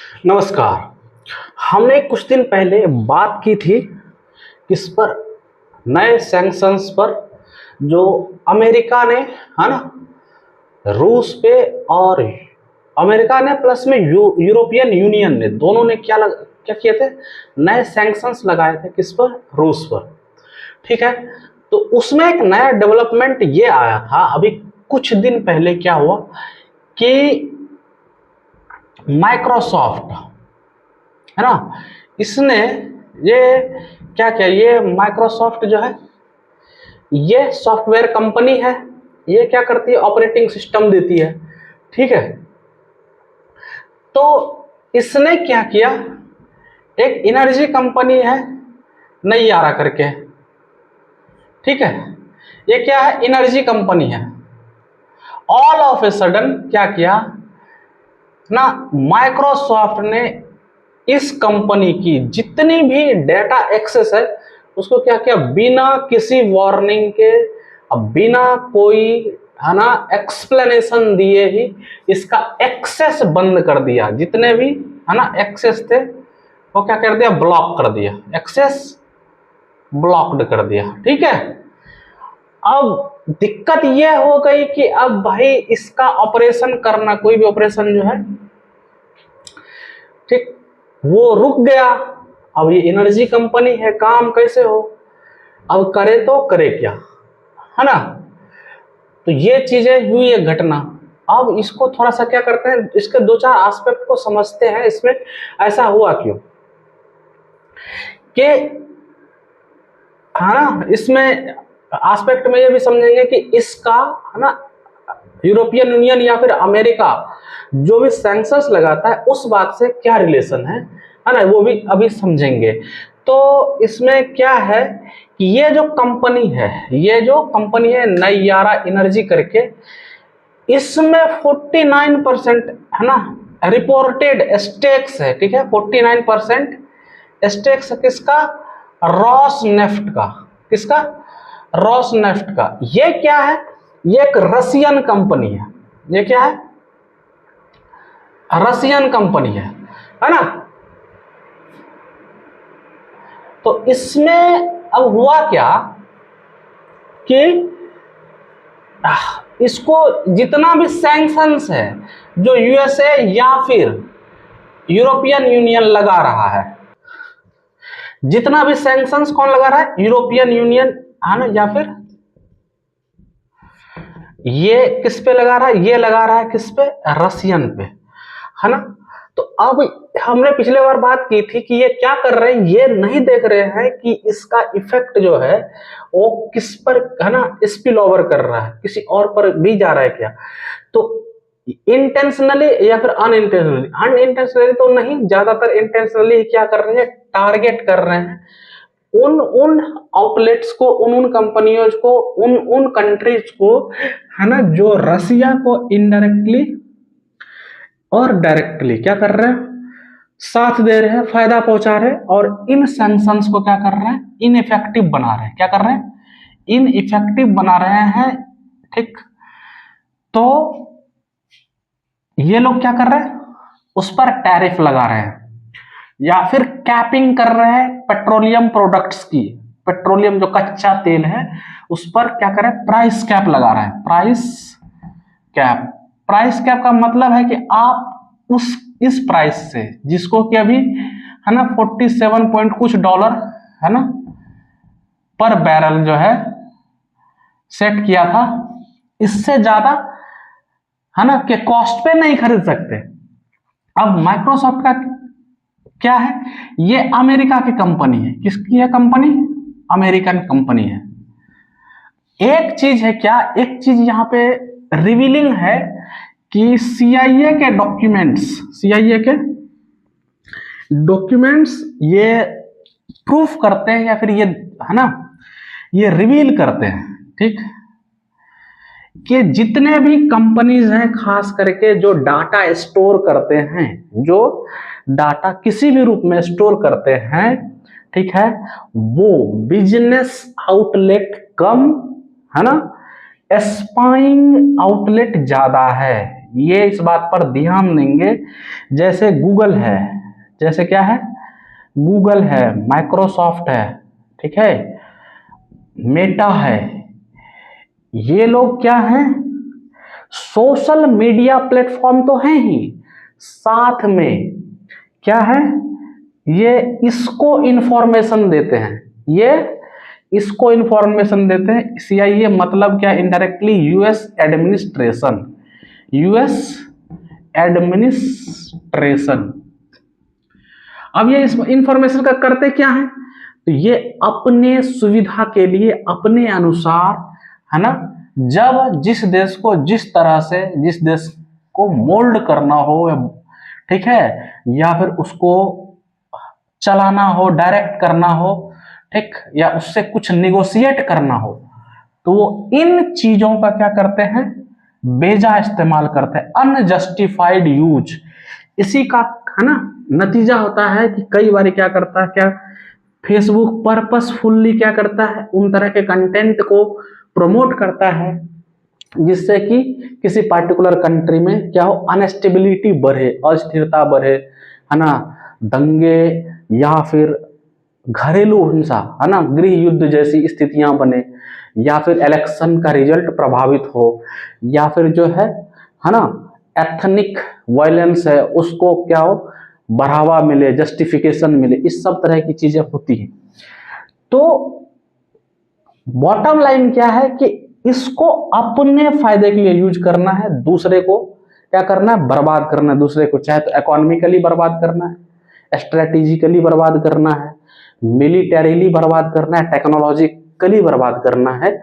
नमस्कार। हमने कुछ दिन पहले बात की थी किस पर, नए सैंक्शंस पर जो अमेरिका ने, है ना, रूस पे, और अमेरिका ने प्लस में यूरोपियन यूनियन ने, दोनों ने क्या किए थे, नए सैंक्शंस लगाए थे किस पर, रूस पर। ठीक है, तो उसमें एक नया डेवलपमेंट ये आया था अभी कुछ दिन पहले। क्या हुआ कि माइक्रोसॉफ्ट, है ना, इसने ये क्या किया, ये माइक्रोसॉफ्ट जो है ये सॉफ्टवेयर कंपनी है। ये क्या करती है, ऑपरेटिंग सिस्टम देती है। ठीक है, तो इसने क्या किया, एक एनर्जी कंपनी है नैयारा करके, ठीक है, ये क्या है, एनर्जी कंपनी है। ऑल ऑफ ए सडन क्या किया ना, माइक्रोसॉफ्ट ने इस कंपनी की जितनी भी डेटा एक्सेस है उसको क्या किया, बिना किसी वार्निंग के, अब बिना कोई, है ना, एक्सप्लेनेशन दिए ही इसका एक्सेस बंद कर दिया। जितने भी, है ना, एक्सेस थे वो क्या कर दिया, ब्लॉक कर दिया, एक्सेस ब्लॉक्ड कर दिया। ठीक है, अब दिक्कत यह हो गई कि अब भाई इसका ऑपरेशन करना, कोई भी ऑपरेशन जो है, ठीक, वो रुक गया। अब ये एनर्जी कंपनी है, काम कैसे हो, अब करे तो करे क्या, है ना। तो ये चीजें हुई, है घटना। अब इसको थोड़ा सा क्या करते हैं, इसके दो चार एस्पेक्ट को समझते हैं, इसमें ऐसा हुआ क्यों कि, है ना, इसमें एस्पेक्ट में ये भी समझेंगे कि इसका, है ना, यूरोपियन यूनियन या फिर अमेरिका जो भी सैंक्शंस लगाता है उस बात से क्या रिलेशन है ना, वो भी अभी समझेंगे। तो इसमें क्या है कि ये जो कंपनी है नैयारा एनर्जी करके, इसमें 49%, है ना, रिपोर्टेड स्टेक्स है। ठीक है, 49% स्टेक्स किसका, रॉसनेफ्ट का। किसका, रॉसनेफ्ट का। ये क्या है, ये एक रसियन कंपनी है। ये क्या है, रसियन कंपनी है ना। तो इसमें अब हुआ क्या कि इसको जितना भी सैंक्शंस है जो यूएसए या फिर यूरोपियन यूनियन लगा रहा है, जितना भी सैंक्शंस कौन लगा रहा है, यूरोपियन यूनियन, है ना, या फिर ये किस पे लगा रहा है, ये लगा रहा है किस पे, रसियन पे, है ना। तो अब हमने पिछले बार बात की थी कि ये क्या कर रहे हैं, ये नहीं देख रहे हैं कि इसका इफेक्ट जो है वो किस पर, है ना, स्पिल ओवर कर रहा है, किसी और पर भी जा रहा है क्या। तो इंटेंशनली या फिर अनइंटेंशनली तो नहीं, ज्यादातर इंटेंशनली क्या कर रहे हैं, टारगेट कर रहे हैं उन आउटलेट्स को, उन कंपनियों को, उन कंट्रीज को, है ना, जो रसिया को इनडायरेक्टली और डायरेक्टली क्या कर रहे हैं, साथ दे रहे हैं, फायदा पहुंचा रहे हैं, और इन सैंक्शंस को क्या कर रहे हैं, इनइफेक्टिव बना रहे हैं। क्या कर रहे हैं, इनइफेक्टिव बना रहे हैं। ठीक, तो ये लोग क्या कर रहे हैं, उस पर टैरिफ लगा रहे हैं या फिर कैपिंग कर रहे हैं पेट्रोलियम प्रोडक्ट्स की। पेट्रोलियम जो कच्चा तेल है उस पर क्या कर रहे हैं, प्राइस कैप लगा रहे हैं। प्राइस कैप का मतलब है कि आप इस प्राइस से, जिसको कि अभी, है ना, 47 पॉइंट कुछ डॉलर, है ना, पर बैरल जो है सेट किया था, इससे ज्यादा, है ना, के कॉस्ट पे नहीं खरीद सकते। अब माइक्रोसॉफ्ट का क्या है, ये अमेरिका की कंपनी है। किसकी है कंपनी, अमेरिकन कंपनी है। एक चीज है क्या, एक चीज यहां पे रिवीलिंग है कि सीआईए के डॉक्यूमेंट्स ये प्रूफ करते हैं, या फिर ये, है ना, ये रिवील करते हैं, ठीक, कि जितने भी कंपनीज हैं, खास करके जो डाटा स्टोर करते हैं, जो डाटा किसी भी रूप में स्टोर करते हैं, ठीक है, वो बिजनेस आउटलेट कम, है ना, स्पाइंग आउटलेट ज्यादा है। ये इस बात पर ध्यान देंगे, जैसे गूगल है, जैसे क्या है, गूगल है, माइक्रोसॉफ्ट है, ठीक है, मेटा है, ये लोग क्या हैं, सोशल मीडिया प्लेटफॉर्म तो हैं ही, साथ में क्या है, ये इसको इंफॉर्मेशन देते हैं, ये इसको इंफॉर्मेशन देते हैं। CIA मतलब क्या, indirectly US administration, US administration. अब ये इस इंफॉर्मेशन का करते क्या है, तो ये अपने सुविधा के लिए अपने अनुसार, है ना, जब जिस देश को जिस तरह से, जिस देश को मोल्ड करना हो, ठीक है, या फिर उसको चलाना हो, डायरेक्ट करना हो, ठीक, या उससे कुछ निगोशिएट करना हो, तो वो इन चीजों का क्या करते हैं, बेजा इस्तेमाल करते हैं, अनजस्टिफाइड यूज। इसी का, है ना, नतीजा होता है कि कई बार क्या करता है, क्या फेसबुक पर्पसफुल्ली क्या करता है, उन तरह के कंटेंट को प्रमोट करता है जिससे कि किसी पार्टिकुलर कंट्री में क्या हो, अनस्टेबिलिटी बढ़े, अस्थिरता बढ़े, है ना, दंगे या फिर घरेलू हिंसा, है ना, गृह युद्ध जैसी स्थितियां बने, या फिर इलेक्शन का रिजल्ट प्रभावित हो, या फिर जो है ना, एथनिक वायलेंस है उसको क्या हो, बढ़ावा मिले, जस्टिफिकेशन मिले, इस सब तरह की चीजें होती हैं। तो बॉटम लाइन क्या है कि इसको अपने फायदे के लिए यूज करना है, दूसरे को क्या करना है, बर्बाद करना है दूसरे को, चाहे तो इकोनॉमिकली बर्बाद करना है, स्ट्रेटेजिकली बर्बाद करना है, मिलिटरीली बर्बाद करना है, टेक्नोलॉजिकली बर्बाद करना है,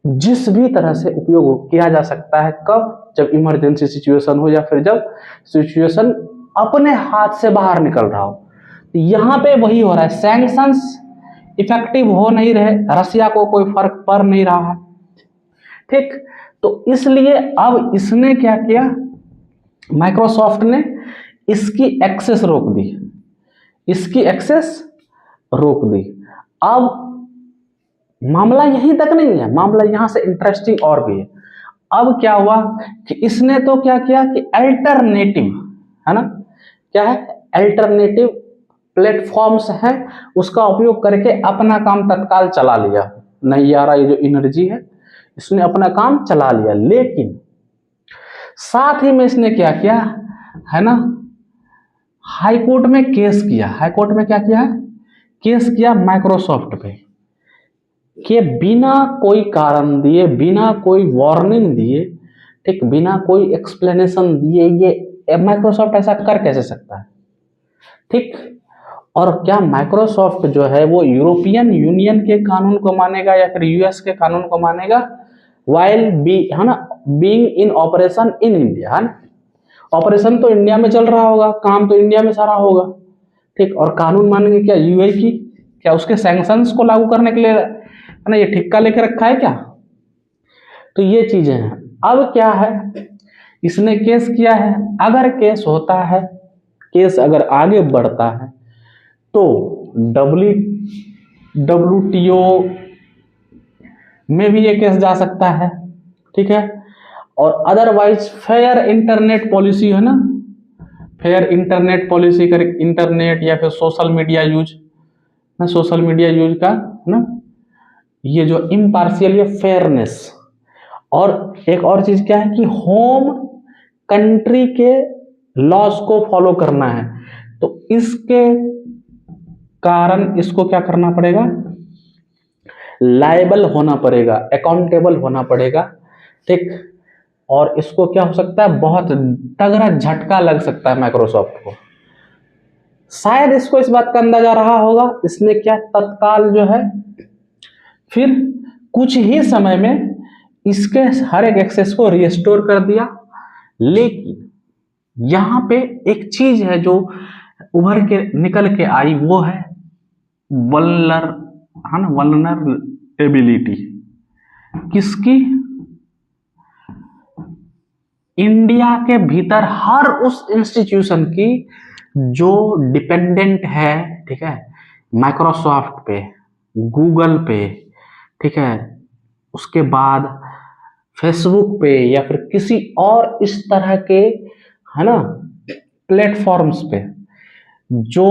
जिस भी तरह से उपयोग किया जा सकता है। कब, जब इमरजेंसी सिचुएशन हो, या फिर जब सिचुएशन अपने हाथ से बाहर निकल रहा हो। यहां पे वही हो रहा है, सैंक्शंस इफेक्टिव हो नहीं रहे, रसिया को कोई फर्क पड़ नहीं रहा है, ठीक। तो इसलिए अब इसने क्या किया, माइक्रोसॉफ्ट ने इसकी एक्सेस रोक दी, इसकी एक्सेस रोक दी। अब मामला यहीं तक नहीं है, मामला यहां से इंटरेस्टिंग और भी है। अब क्या हुआ कि इसने तो क्या किया कि अल्टरनेटिव, है ना, क्या है, अल्टरनेटिव प्लेटफॉर्म्स है, उसका उपयोग करके अपना काम तत्काल चला लिया। नहीं आ रहा ये जो एनर्जी है, इसने अपना काम चला लिया, लेकिन साथ ही में इसने क्या किया, है ना, हाई कोर्ट में केस किया। हाई कोर्ट में क्या किया, केस किया माइक्रोसॉफ्ट पे, कि बिना कोई कारण दिए, बिना कोई वार्निंग दिए, ठीक, बिना कोई एक्सप्लेनेशन दिए ये माइक्रोसॉफ्ट ऐसा कर कैसे सकता है, ठीक। और क्या माइक्रोसॉफ्ट जो है वो यूरोपियन यूनियन के कानून को मानेगा या फिर यूएस के कानून को मानेगा, वाइल बी, है ना, being in operation in India, है ना, ऑपरेशन तो इंडिया में चल रहा होगा, काम तो इंडिया में सारा होगा, ठीक, और कानून मानेंगे क्या, यूए की, क्या उसके सैंक्शंस को लागू करने के लिए, है ना, ये ठिक्का लेके रखा है क्या। तो ये चीजें हैं। अब क्या है, इसने केस किया है, अगर केस होता है, केस अगर आगे बढ़ता है तो WTO में भी ये केस जा सकता है, ठीक है। और अदरवाइज फेयर इंटरनेट पॉलिसी, है ना, फेयर इंटरनेट पॉलिसी कर, इंटरनेट या फिर सोशल मीडिया यूज, ना, सोशल मीडिया यूज का, ना, ये जो इम्पार्शियल, ये फेयरनेस। और एक और चीज क्या है कि होम कंट्री के लॉज को फॉलो करना है, तो इसके कारण इसको क्या करना पड़ेगा, लायबल होना पड़ेगा, अकाउंटेबल होना पड़ेगा, ठीक। और इसको क्या हो सकता है, बहुत तगड़ा झटका लग सकता है माइक्रोसॉफ्ट को। शायद इसको इस बात का अंदाजा रहा होगा, इसने क्या तत्काल जो है फिर कुछ ही समय में इसके हर एक एक्सेस को रिस्टोर कर दिया। लेकिन यहां पे एक चीज है जो उभर के निकल के आई, वो है वल्नरेबिलिटी। किसकी, इंडिया के भीतर हर उस इंस्टीट्यूशन की जो डिपेंडेंट है, ठीक है, माइक्रोसॉफ्ट पे, गूगल पे, ठीक है, उसके बाद फेसबुक पे या फिर किसी और इस तरह के, है ना, प्लेटफॉर्म्स पे जो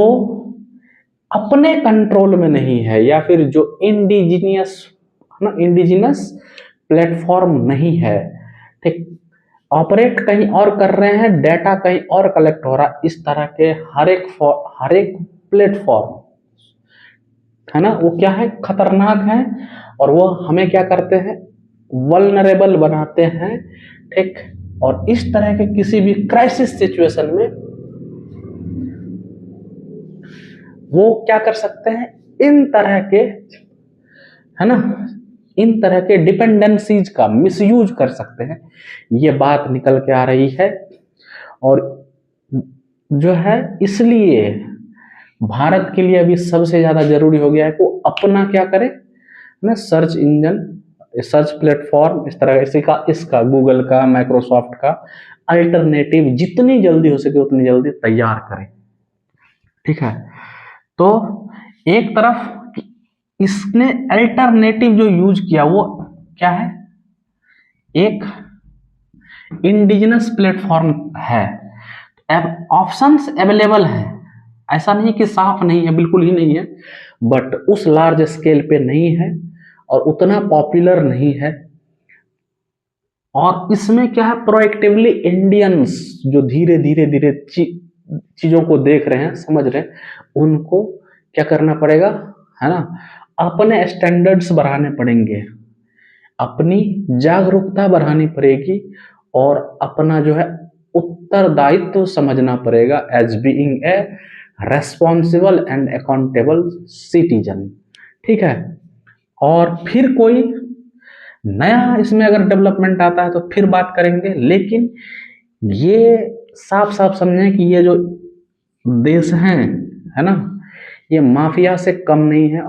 अपने कंट्रोल में नहीं है, या फिर जो इंडिजिनियस, है ना, इंडिजिनस प्लेटफॉर्म नहीं है, ठीक, ऑपरेट कहीं और कर रहे हैं, डेटा कहीं और कलेक्ट हो रहा, इस तरह के हर एक प्लेटफॉर्म, है ना, वो क्या है, खतरनाक है, और वो हमें क्या करते हैं, वल्नरेबल बनाते हैं, ठीक। और इस तरह के किसी भी क्राइसिस सिचुएशन में वो क्या कर सकते हैं, इन तरह के, है ना, इन तरह के डिपेंडेंसीज का मिसयूज कर सकते हैं। ये बात निकल के आ रही है, और जो है इसलिए भारत के लिए अभी सबसे ज्यादा जरूरी हो गया है कि वो अपना क्या करे ना, सर्च इंजन, सर्च प्लेटफॉर्म, इस तरह इसका गूगल का, माइक्रोसॉफ्ट का अल्टरनेटिव जितनी जल्दी हो सके उतनी जल्दी तैयार करें, ठीक है। तो एक तरफ इसने अल्टरनेटिव जो यूज किया वो क्या है, एक इंडिजिनस प्लेटफॉर्म है, ऑप्शंस अवेलेबल है, ऐसा नहीं कि साफ नहीं है, बिल्कुल ही नहीं है, बट उस लार्ज स्केल पे नहीं है और उतना पॉपुलर नहीं है। और इसमें क्या है, प्रोएक्टिवली इंडियंस जो धीरे धीरे धीरे चीजों को देख रहे हैं, समझ रहे हैं, उनको क्या करना पड़ेगा, है ना, अपने स्टैंडर्ड्स बढ़ाने पड़ेंगे, अपनी जागरूकता बढ़ानी पड़ेगी, और अपना जो है उत्तरदायित्व समझना पड़ेगा as being a responsible and accountable citizen, ठीक है। और फिर कोई नया इसमें अगर डेवलपमेंट आता है तो फिर बात करेंगे, लेकिन ये साफ साफ समझें कि ये जो देश हैं, है ना, ये माफिया से कम नहीं है।